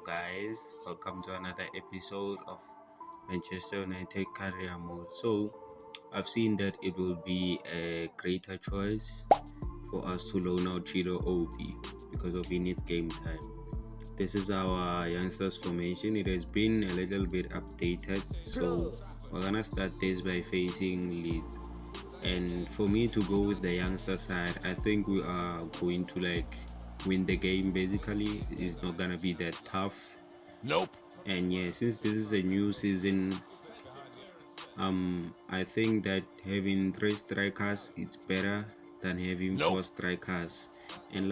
guys, welcome to another episode of Manchester United Career Mode. So, I've seen that it will be a greater choice for us to loan out Chido Obi because of he needs game time. This is our youngsters formation. It has been a little bit updated, so we're gonna start this by facing Leeds. And for me to go with the youngster side, I think we are going to win the game. Basically, it's not gonna be that tough. Nope. And yeah, since this is a new season, I think that having 3 strikers it's better than having 4 strikers. And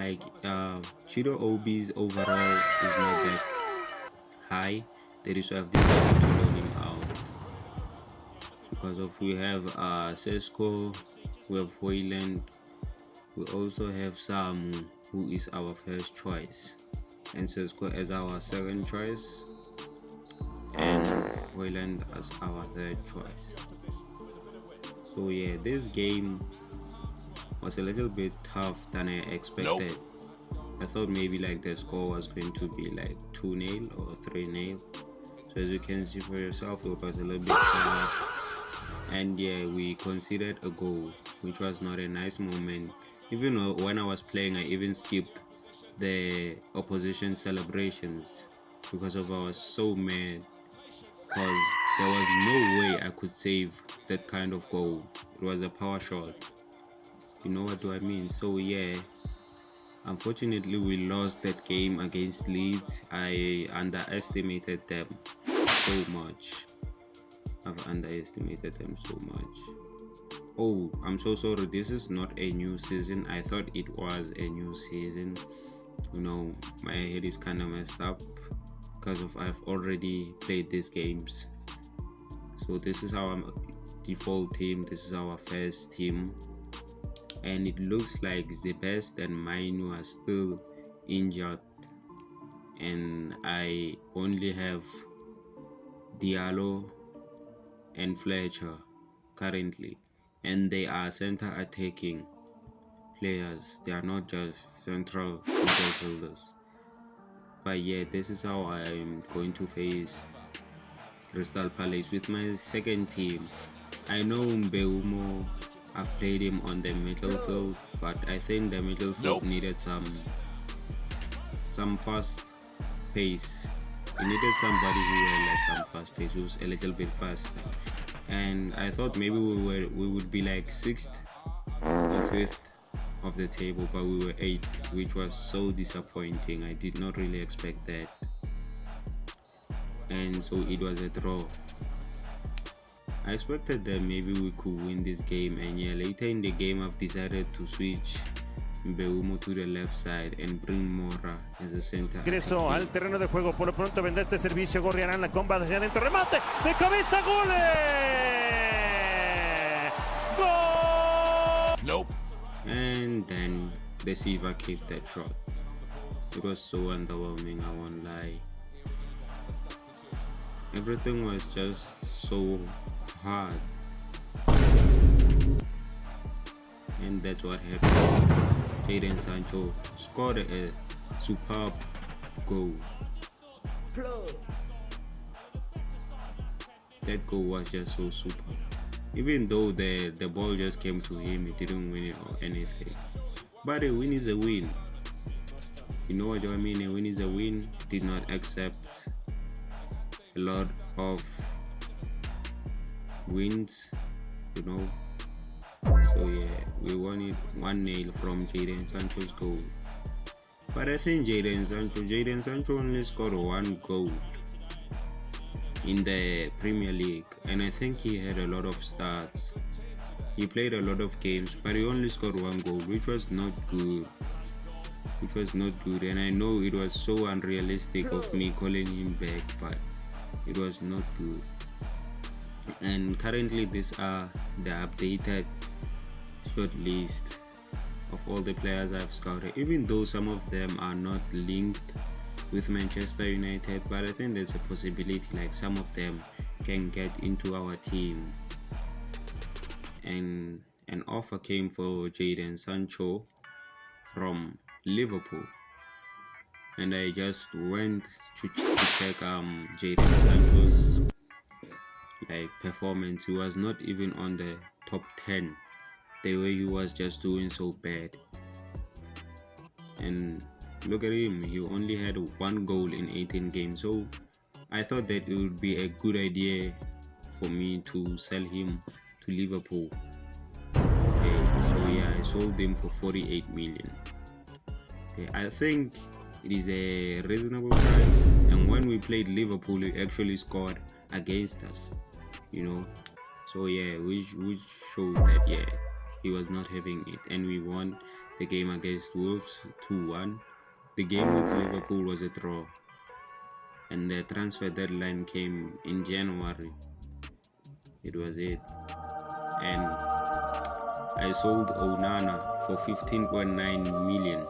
Chido Obi's overall is not that high. That is why I've decided to loan him out because of we have SANCHO, we have Hoyland, we also have Samu, who is our first choice, and SANCHO as our second choice, and Hoyland as our third choice. So yeah, this game was a little bit tough than I expected. I thought maybe the score was going to be 2-0 or 3-0. So as you can see for yourself, it was a little bit hard. And yeah, we conceded a goal, which was not a nice moment. Even when I was playing, I even skipped the opposition celebrations because I was so mad, because there was no way I could save that kind of goal. It was a power shot. You know what do I mean? So yeah, unfortunately we lost that game against Leeds. I underestimated them so much. I've underestimated them so much. Oh, I'm so sorry. This is not a new season. I thought it was a new season. You know, my head is kind of messed up because I've already played these games. So this is our default team. This is our first team, and it looks like the best and mine are still injured, and I only have Diallo and Fletcher currently, and they are center attacking players. They are not just central midfielders. But yeah, this is how I'm going to face Crystal Palace with my second team. I know Mbeumo, I've played him on the midfield, but I think the midfield needed some fast pace. He needed somebody who had some fast pace, who was a little bit faster. And I thought maybe we would be 6th or 5th of the table, but we were 8th, which was so disappointing. I did not really expect that. And so it was a draw. I expected that maybe we could win this game, and yeah, later in the game I've decided to switch Mbeumo to the left side and bring Mora as a center. Ingreso al terreno de juego, por lo pronto vendrá este servicio, Gorriarán la comba hacia adentro, remate de cabeza, ¡gole! ¡Gol! Nope. And then the Silva kicked that shot. It was so underwhelming, I won't lie. Everything was just so hard. And that's what happened. Jadon Sancho scored a superb goal. That goal was just so super. Even though the ball just came to him, he didn't win it or anything. But a win is a win. You know what I mean? A win is a win. Did not accept a lot of wins, you know. So yeah, we won it 1-0 from Jadon Sancho's goal. But I think Jadon Sancho only scored 1 goal in the Premier League, and I think he had a lot of starts. He played a lot of games, but he only scored 1 goal, which was not good. And I know it was so unrealistic of me calling him back, but it was not good. And currently these are the updated short list of all the players I've scouted, even though some of them are not linked with Manchester United, but I think there's a possibility some of them can get into our team. And an offer came for Jadon Sancho from Liverpool. and I just went to check Jadon Sancho's like performance. He was not even on the top 10. The way he was just doing so bad. And look at him, he only had one goal in 18 games. So I thought that it would be a good idea for me to sell him to Liverpool. Okay, so yeah, I sold him for 48 million. Okay, I think it is a reasonable price. And when we played Liverpool, he actually scored against us, you know. So yeah, which showed that yeah, he was not having it, and we won the game against Wolves 2-1. The game with Liverpool was a draw, and the transfer deadline came in January. It was it, and I sold Onana for 15.9 million, and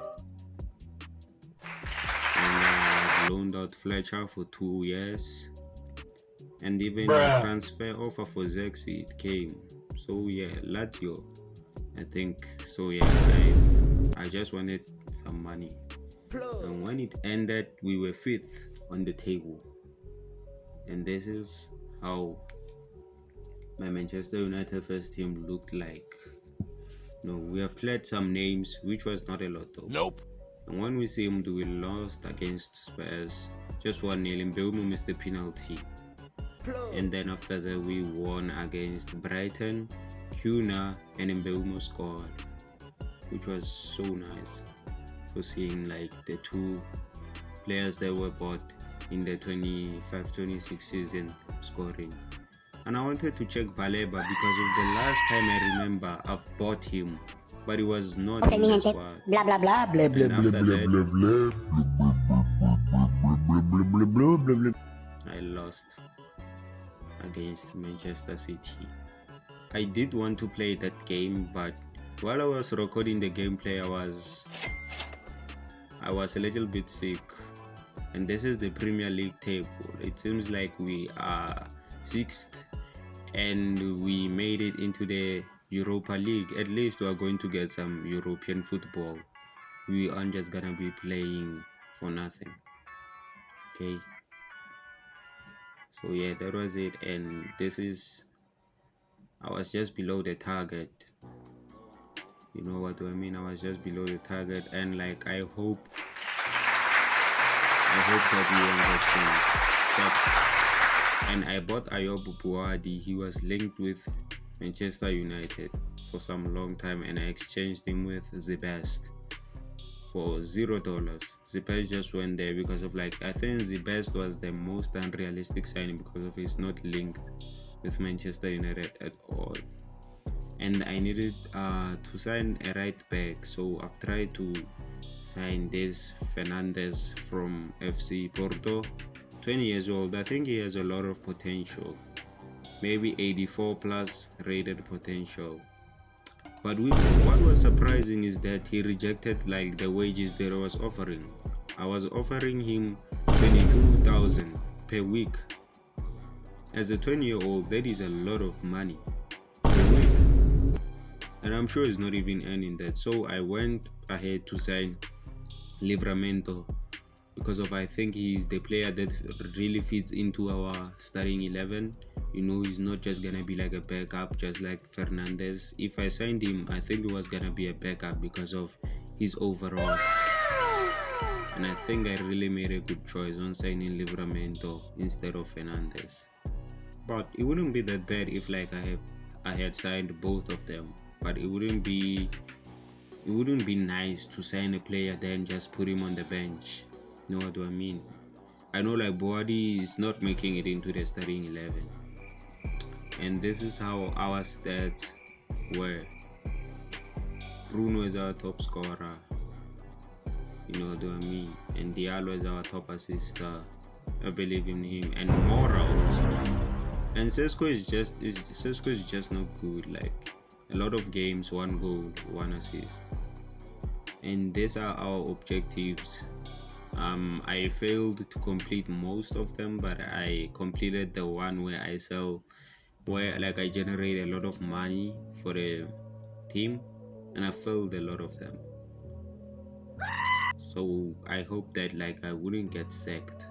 I loaned out Fletcher for 2 years, and even a transfer offer for Zexi it came. So yeah, Lazio, I think. So yeah, I just wanted some money, and when it ended, we were fifth on the table, and this is how my Manchester United first team looked like. No, we have cleared some names, which was not a lot though. Nope. And when we see him do, we lost against Spurs, just 1-0. Mbeumo missed the penalty. And then after that, we won against Brighton. Kuna and Mbeumo scored, which was so nice for seeing like the two players that were bought in the 25-26 season scoring. And I wanted to check Baleba because of the last time I remember I've bought him, but he was not in the squad. Blah blah blah blah blah And after that, I lost against Manchester City. I did want to play that game, but while I was recording the gameplay, I was a little bit sick. And this is the Premier League table. It seems like we are 6th and we made it into the Europa League. At least we are going to get some European football. We aren't just gonna be playing for nothing. Okay. So yeah, that was it, and this is, I was just below the target. You know what do I mean? I was just below the target, and like I hope that we won't get things. And I bought Ayob Buadi. He was linked with Manchester United for some long time, and I exchanged him with the best for $0. The best just went there because of like, I think the best was the most unrealistic signing because of it's not linked with Manchester United at all. And I needed to sign a right back, so I've tried to sign this Fernandez from FC Porto, 20 years old. I think he has a lot of potential, maybe 84 plus rated potential. But what was surprising is that he rejected like the wages that I was offering. I was offering him 22,000 per week. As a 20-year-old, that is a lot of money per week. And I'm sure he's not even earning that. So I went ahead to sign Livramento because of I think he's the player that really fits into our starting 11. You know, he's not just gonna be like a backup just like Fernandez. If I signed him, I think it was gonna be a backup because of his overall. And I think I really made a good choice on signing Livramento instead of Fernandez. But it wouldn't be that bad if like I had signed both of them. But it wouldn't be nice to sign a player then just put him on the bench. You know what do I mean? I know like Boadi is not making it into the starting 11. And this is how our stats were. Bruno is our top scorer. You know what do I mean? And Diallo is our top assister. I believe in him. And Mora also. And Sesko is just not good. Like a lot of games, 1 goal, 1 assist. And these are our objectives. I failed to complete most of them, but I completed the one where I generate a lot of money for the team, and I failed a lot of them. So I hope that like I wouldn't get sacked,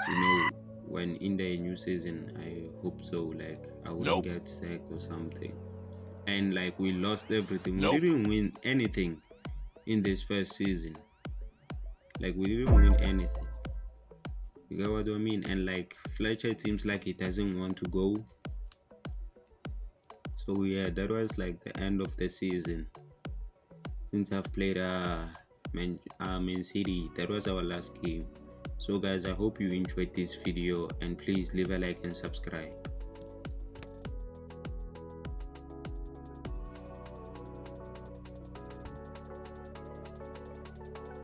you know, when in the new season. I hope so, like I wouldn't get sacked or something. And like we lost everything. We didn't win anything in this first season. Like we didn't win anything. You get what I mean? And like Fletcher, it seems like he doesn't want to go. So yeah, that was like the end of the season. Since I've played Man City, that was our last game. So guys, I hope you enjoyed this video, and please leave a like and subscribe.